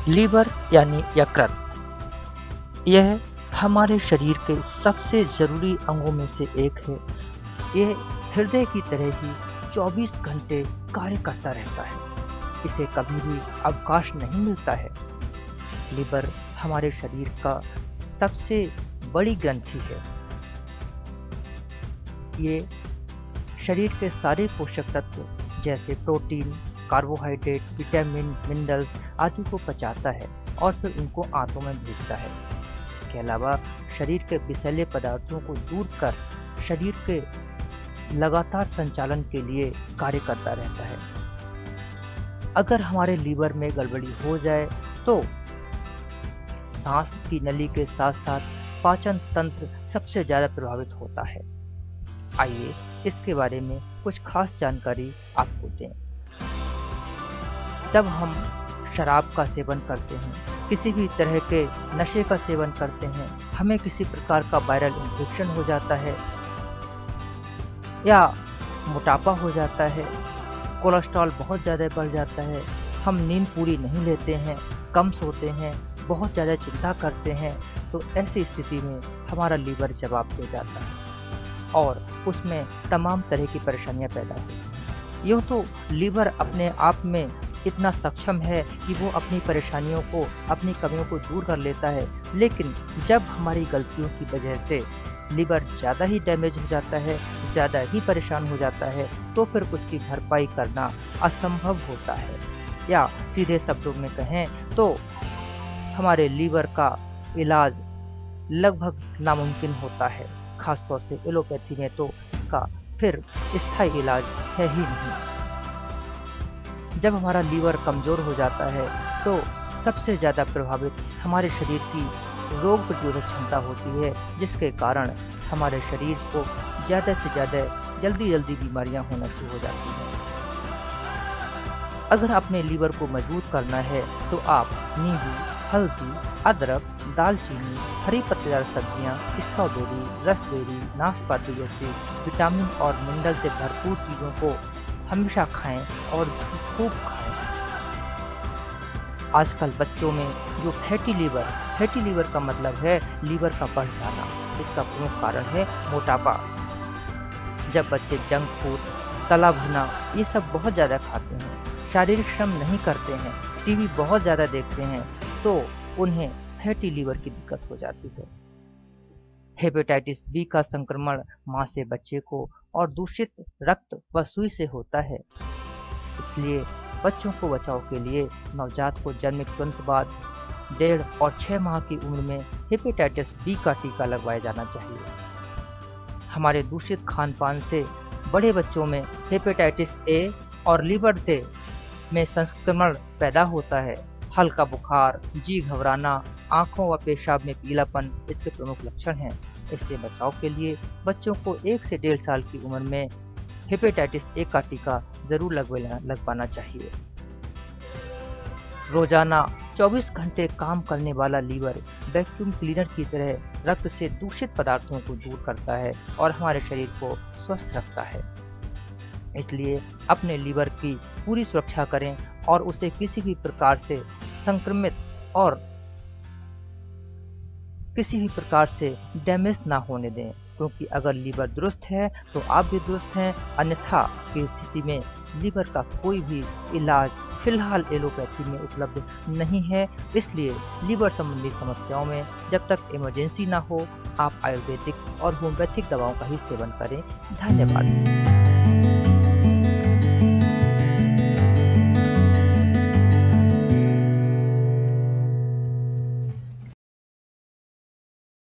Liver यानी यकृत, यह हमारे शरीर के सबसे ज़रूरी अंगों में से एक है। यह हृदय की तरह ही 24 घंटे कार्य करता रहता है। इसे कभी भी अवकाश नहीं मिलता है। लीवर हमारे शरीर का सबसे बड़ी ग्रंथि है। ये शरीर के सारे पोषक तत्व जैसे प्रोटीन, कार्बोहाइड्रेट, विटामिन, मिनरल्स आदि को पचाता है और फिर उनको आंतों में भेजता है। इसके अलावा शरीर के विषैले पदार्थों को दूर कर शरीर के लगातार संचालन के लिए कार्य करता रहता है। अगर हमारे लीवर में गड़बड़ी हो जाए तो सांस की नली के साथ साथ पाचन तंत्र सबसे ज़्यादा प्रभावित होता है। आइए इसके बारे में कुछ खास जानकारी आपको दें। जब हम शराब का सेवन करते हैं, किसी भी तरह के नशे का सेवन करते हैं, हमें किसी प्रकार का वायरल इन्फेक्शन हो जाता है या मोटापा हो जाता है, कोलेस्ट्रॉल बहुत ज़्यादा बढ़ जाता है, हम नींद पूरी नहीं लेते हैं, कम सोते हैं, बहुत ज़्यादा चिंता करते हैं, तो ऐसी स्थिति में हमारा लीवर जवाब दे जाता है और उसमें तमाम तरह की परेशानियां पैदा होती हैं। यूँ तो लीवर अपने आप में इतना सक्षम है कि वो अपनी परेशानियों को, अपनी कमियों को दूर कर लेता है, लेकिन जब हमारी गलतियों की वजह से लीवर ज़्यादा ही डैमेज हो जाता है, ज़्यादा ही परेशान हो जाता है, तो फिर उसकी भरपाई करना असंभव होता है। या सीधे शब्दों में कहें तो हमारे लीवर का इलाज लगभग नामुमकिन होता है। खासतौर से एलोपैथी में तो इसका फिर स्थायी इलाज है ही नहीं। जब हमारा लीवर कमज़ोर हो जाता है तो सबसे ज़्यादा प्रभावित हमारे शरीर की रोग प्रतिरोधक क्षमता होती है, जिसके कारण हमारे शरीर को ज़्यादा से ज़्यादा जल्दी बीमारियां होना शुरू हो जाती हैं। अगर अपने लीवर को मजबूत करना है तो आप नींबू, हल्दी, अदरक, दालचीनी, हरी पत्तेदार सब्जियां, स्ट्रॉबेरी, रसबेरी, नाशपाती जैसी विटामिन और मिनरल से भरपूर चीज़ों को हमेशा खाएं और खूब खाएं। आजकल बच्चों में जो फैटी लीवर का मतलब है लीवर का बढ़ जाना, इसका प्रमुख कारण है मोटापा। जब बच्चे जंक फूड, तला भुना ये सब बहुत ज़्यादा खाते हैं, शारीरिक श्रम नहीं करते हैं, टीवी बहुत ज़्यादा देखते हैं, तो उन्हें फैटी लीवर की दिक्कत हो जाती है। हेपेटाइटिस बी का संक्रमण मां से बच्चे को और दूषित रक्त व सुई से होता है। इसलिए बच्चों को बचाव के लिए नवजात को जन्म के तुरंत बाद 1.5 और 6 माह की उम्र में हेपेटाइटिस बी का टीका लगवाया जाना चाहिए। हमारे दूषित खान पान से बड़े बच्चों में हेपेटाइटिस ए और लीवर से में संक्रमण पैदा होता है। हल्का बुखार, जी घबराना, आंखों व पेशाब में पीलापन इसके प्रमुख लक्षण हैं। इससे बचाव के लिए बच्चों को 1 से 1.5 साल की उम्र में हेपेटाइटिस ए का टीका जरूर लगवाना चाहिए। रोजाना 24 घंटे काम करने वाला लीवर वैक्यूम क्लीनर की तरह रक्त से दूषित पदार्थों को दूर करता है और हमारे शरीर को स्वस्थ रखता है। इसलिए अपने लीवर की पूरी सुरक्षा करें और उसे किसी भी प्रकार से संक्रमित और किसी भी प्रकार से डैमेज ना होने दें, क्योंकि अगर लीवर दुरुस्त है तो आप भी दुरुस्त हैं। अन्यथा की स्थिति में लीवर का कोई भी इलाज फिलहाल एलोपैथी में उपलब्ध नहीं है। इसलिए लीवर संबंधी समस्याओं में जब तक इमरजेंसी ना हो, आप आयुर्वेदिक और होम्योपैथिक दवाओं का ही सेवन करें। धन्यवाद।